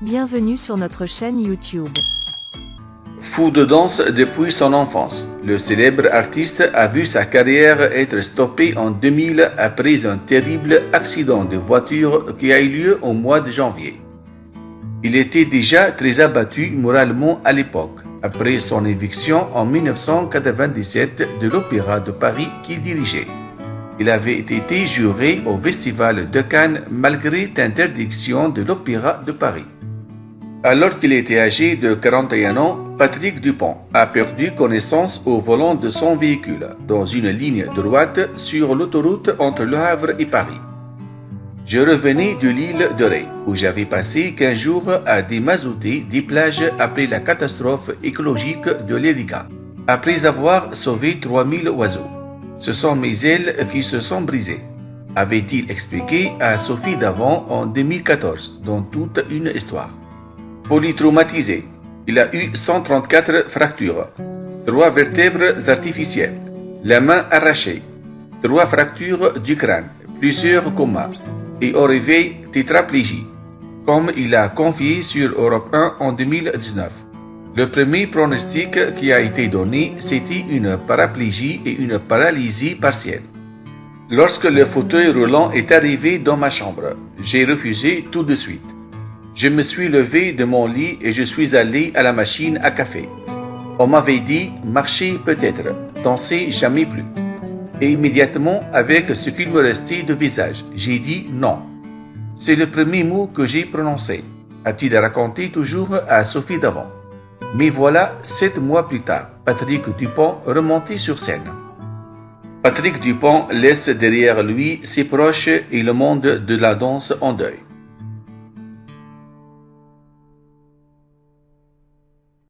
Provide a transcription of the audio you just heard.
Bienvenue sur notre chaîne YouTube. Fou de danse depuis son enfance, le célèbre artiste a vu sa carrière être stoppée en 2000 après un terrible accident de voiture qui a eu lieu au mois de janvier. Il était déjà très abattu moralement à l'époque, après son éviction en 1997 de l'Opéra de Paris qu'il dirigeait. Il avait été juré au Festival de Cannes malgré l'interdiction de l'Opéra de Paris. Alors qu'il était âgé de 41 ans, Patrick Dupont a perdu connaissance au volant de son véhicule dans une ligne droite sur l'autoroute entre Le Havre et Paris. Je revenais de l'île de Ré, où j'avais passé 15 jours à démazouter des plages après la catastrophe écologique de l'Erika, après avoir sauvé 3000 oiseaux. Ce sont mes ailes qui se sont brisées, avait-il expliqué à Sophie Davant en 2014 dans toute une histoire. Polytraumatisé, il a eu 134 fractures, 3 vertèbres artificielles, la main arrachée, 3 fractures du crâne, plusieurs comas, et au réveil tétraplégie, comme il a confié sur Europe 1 en 2019. Le premier pronostic qui a été donné, c'était une paraplégie et une paralysie partielle. Lorsque le fauteuil roulant est arrivé dans ma chambre, j'ai refusé tout de suite. Je me suis levé de mon lit et je suis allé à la machine à café. On m'avait dit marcher peut-être, danser jamais plus. Et immédiatement, avec ce qu'il me restait de visage, j'ai dit non. C'est le premier mot que j'ai prononcé, a-t-il raconté toujours à Sophie Davant. Mais voilà, 7 mois plus tard, Patrick Dupont remontait sur scène. Patrick Dupont laisse derrière lui ses proches et le monde de la danse en deuil.